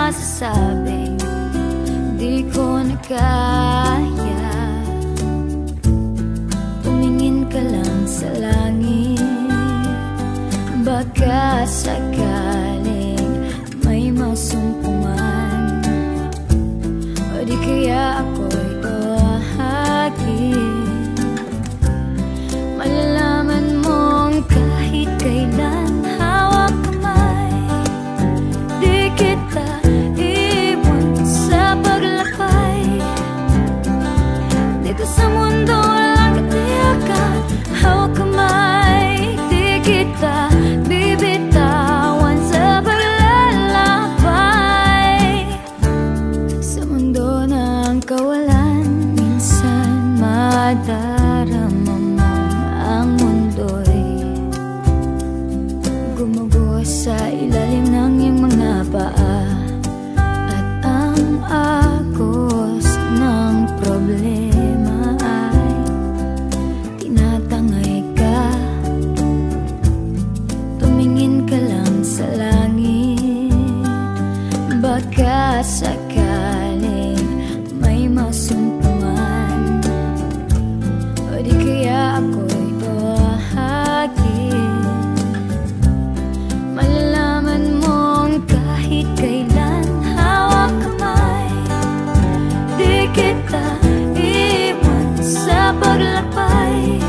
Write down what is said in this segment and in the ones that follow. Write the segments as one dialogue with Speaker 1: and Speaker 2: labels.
Speaker 1: masasabing di ko na kaya. Tumingin ka lang sa langit, baka sakaling may masumpungan, o di kaya ako'y tawagin. Malalaman mong kahit kailan hawak kamay, di kita iwan sa paglakbay. Dito sa mundo walang katiyakan, hawak kamay, di kita bibitawan sa paglalakbay. Sa mundo ng kawalan, minsan madarama mo ang mundo'y gumugos sa ilalim ng iyong mga paa, at ang agos ng problema ay tinatangay ka. Tumingin ka lang sa langit, baka sakaling may masumpungan, o di kaya ako'y tawagin. Malalaman mong kahit kailan hawak kamay, di kita iwan sa paglakbay.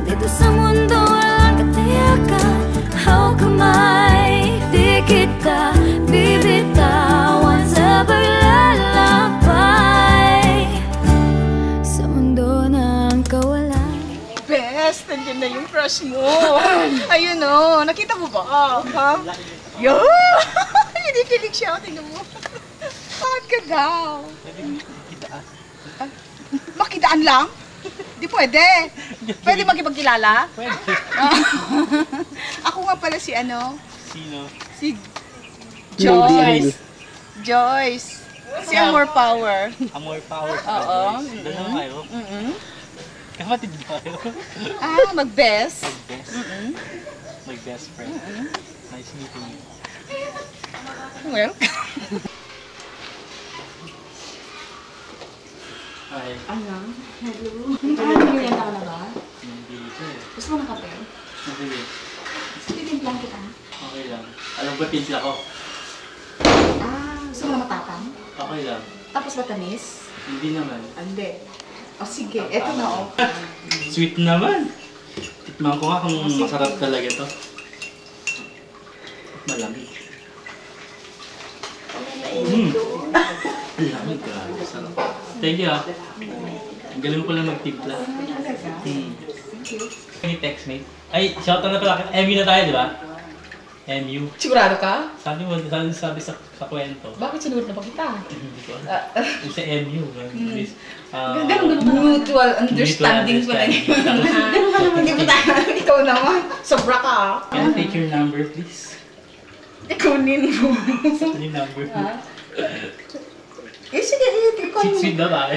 Speaker 1: Dito sa mundo walang katiyakan, hawak kamay, di kita bibitawan sa paglalakbay. Sa mundo ng kawalan.
Speaker 2: Best, nandiyan na yung crush mo. Ayun o, nakita mo ba? Ha? Yo! Kinikilig siya, tingnan mo. Bakit ka daw? Makitaan lang? Di pwede. Pwede makipagkilala?
Speaker 3: Pwede.
Speaker 2: Ako nga pala si ano?
Speaker 3: Sino?
Speaker 2: Si Joyce. Joyce. Si Amor Power.
Speaker 3: Amor Power.
Speaker 2: Oo.
Speaker 3: Doon naman kayo. Kapatid ba kayo?
Speaker 2: Mag-best.
Speaker 3: Mag-best. Mag-best friend. Nice meeting you.
Speaker 2: Well.
Speaker 3: Hi.
Speaker 4: Ano? Hello? Nagkakalimutan ka na ba?
Speaker 3: Hindi ito eh.
Speaker 4: Gusto mo ng kape?
Speaker 3: Sige.
Speaker 4: Titimplang kita.
Speaker 3: Okay lang. Alam ba timpla ko?
Speaker 4: Gusto mo na matapang?
Speaker 3: Okay lang.
Speaker 4: Tapos matamis?
Speaker 3: Hindi naman.
Speaker 4: Hindi. O sige, eto na o.
Speaker 3: Sweet naman. Tikman ko nga kung masarap talaga to. Malamig. Malamig ka. Masarap. Thank you ah. Ang galing mo pala magtimpla. Can you text me? Ay, shoutout na pala. MU na tayo, di ba? MU.
Speaker 4: Sigurado ka?
Speaker 3: Sabi sa kwento.
Speaker 4: Bakit sinunod na ba kita?
Speaker 3: Hindi ko alam. Yung sa MU.
Speaker 4: Mutual understanding pa na yun. Hindi mo tayo. Ikaw naman. Sobra ka ah.
Speaker 3: Can I take your number, please?
Speaker 4: Ikunin mo.
Speaker 3: Yung number.
Speaker 4: Sige, ikaw mo.
Speaker 3: Sweet ba ba?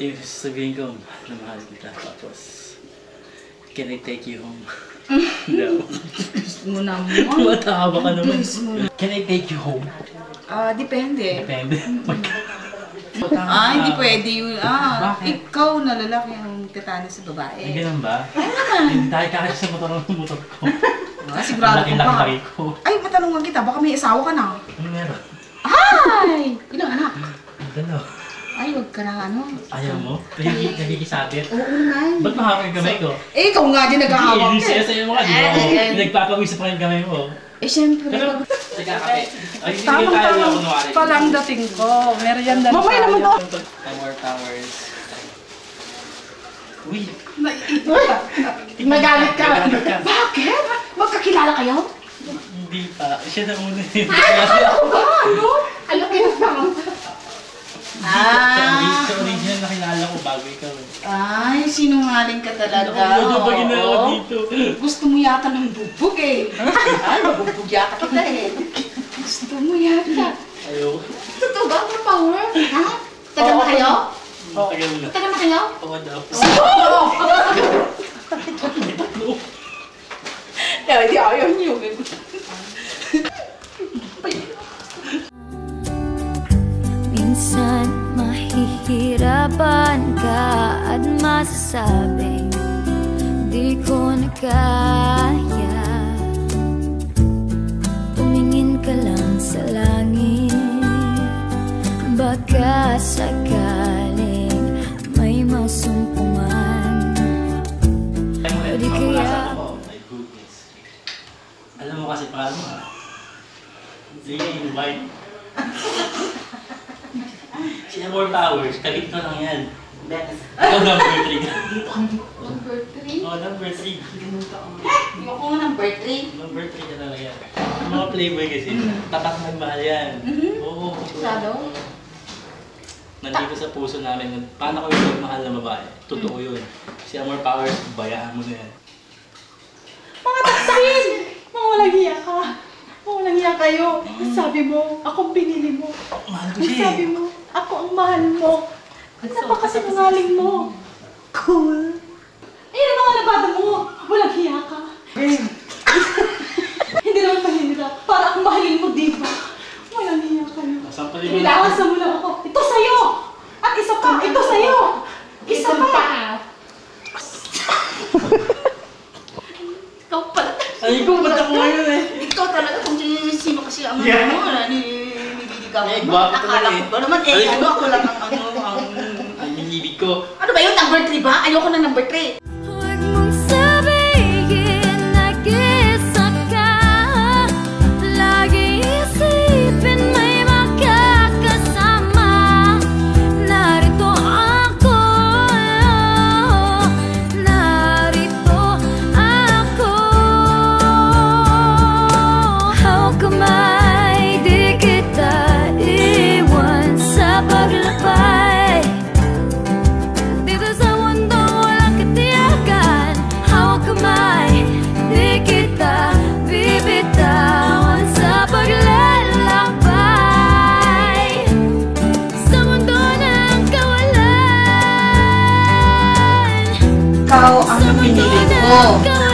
Speaker 3: Yung sasabihin ko, na mahal kita. Tapos, can I take you home? No.
Speaker 4: Gusto mo naman.
Speaker 3: Matawa ka naman. Can I take you home?
Speaker 4: Depende.
Speaker 3: Depende.
Speaker 4: Hindi pwede yun.
Speaker 3: Bakit?
Speaker 4: Ikaw na lalaki ang tatana sa babae.
Speaker 3: Ay, ganun ba? Hindi tayo kakasya sa motor ko.
Speaker 4: Sigurado ko ba?
Speaker 3: Laki ko.
Speaker 4: Ay, matanungan kita. Baka may asawa ka na.
Speaker 3: Ano meron?
Speaker 4: Ay! Ilang anak?
Speaker 3: Dalaw.
Speaker 4: Ay, wag ka na ano.
Speaker 3: Ayaw mo? Nagkikisabit?
Speaker 4: Oo naman.
Speaker 3: Ba't mahawak yung kamay ko?
Speaker 4: Ikaw nga din naghahawak.
Speaker 3: Sa'yo mo nga, di ba? Nagpapawisa pa yung kamay mo.
Speaker 4: Siyempre.
Speaker 3: Nagkakape. Ay, hindi
Speaker 2: Tamang
Speaker 3: tayo
Speaker 2: tama
Speaker 3: kunwari.
Speaker 2: palang dating ko. Merienda na
Speaker 4: Mamaya naman
Speaker 2: tayo.
Speaker 3: Amor Towers. Uy!
Speaker 4: Magalit ka.
Speaker 3: Magalit ka.
Speaker 4: Bakit? Magkakilala kayo?
Speaker 3: Hindi pa. Siya na una yun.
Speaker 4: Ano ba? Ano? Alam ka na
Speaker 3: Sa original na kilala ko bago ikaw eh.
Speaker 4: Ay, sinungaling ka talaga.
Speaker 3: Ano ba ginawa dito?
Speaker 4: Gusto mo yata ng bubog eh. Ay, mabugbog yata kita eh. Gusto mo yata.
Speaker 3: Ayaw.
Speaker 4: Totoo ba? Ano power? Ha? Tagal na kayo?
Speaker 3: Tagal na.
Speaker 4: Tagal na kayo?
Speaker 3: Oo daw.
Speaker 4: Hindi ayaw niyo.
Speaker 1: sabing di ko na kaya. Tumingin ka lang sa langit, baka sakaling may masumpungan. O di kaya
Speaker 3: Oh my goodness. Alam mo kasi paano ha? Sige, invite. Si Amor Powers, kalit na lang yan. Ikaw number 3 ka.
Speaker 4: Number 3?
Speaker 3: Oh, number 3.
Speaker 4: Ayoko nga number 3.
Speaker 3: Number 3 ka talaga yan. Yung mga playboy kasi, tatak nagmahal yan. Oo.
Speaker 4: Sado?
Speaker 3: Nandito sa puso namin, paano ko yung mahal na babae? Totoo yun. Si Amor Powers, bayaan mo na yan.
Speaker 5: Mga taksahin! Mga walang hiya ka. Mga walang hiya kayo. Sabi mo, akong binili mo.
Speaker 3: Mahal ko siya
Speaker 5: Sabi mo, ako ang mahal mo. Napakasinungaling mo. Cool. Ayun ang mga labada mo. Walang hiya ka. Hindi naman pahinira. Para akong mahalin mo, di ba? Walang hiya kayo.
Speaker 3: Sampalin mo na.
Speaker 5: Nilawasan mo lang ako. Ito sa'yo! At isa pa! Ito sa'yo! Isa pa!
Speaker 4: Ikaw pala.
Speaker 3: Ay, ikaw ba't ako ngayon eh?
Speaker 4: Ikaw talaga kung sino kasi ang
Speaker 3: Yeah.
Speaker 4: nililigawan
Speaker 3: Eh,
Speaker 4: mo.
Speaker 3: gwapo
Speaker 4: Akala
Speaker 3: talaga
Speaker 4: ko ba naman
Speaker 3: Ay,
Speaker 4: ano ako lang ang
Speaker 3: Ang hinibig ko.
Speaker 4: Ano ba yun? Number 3 ba? Ayoko na number 3.
Speaker 1: huwag mong sabihin nag-isa ka. Lagi isipin may makakasama. Narito ako, narito ako. Hawak kamay, di kita iwan sa paglakbay. Dito sa mundo walang katiyakan. Hawak kamay, di kita bibitawan sa paglalakbay. Sa mundo ng kawalan.
Speaker 4: Ikaw ang
Speaker 1: Sa mundo
Speaker 4: pinili
Speaker 1: ng
Speaker 4: ko.
Speaker 1: kawalan.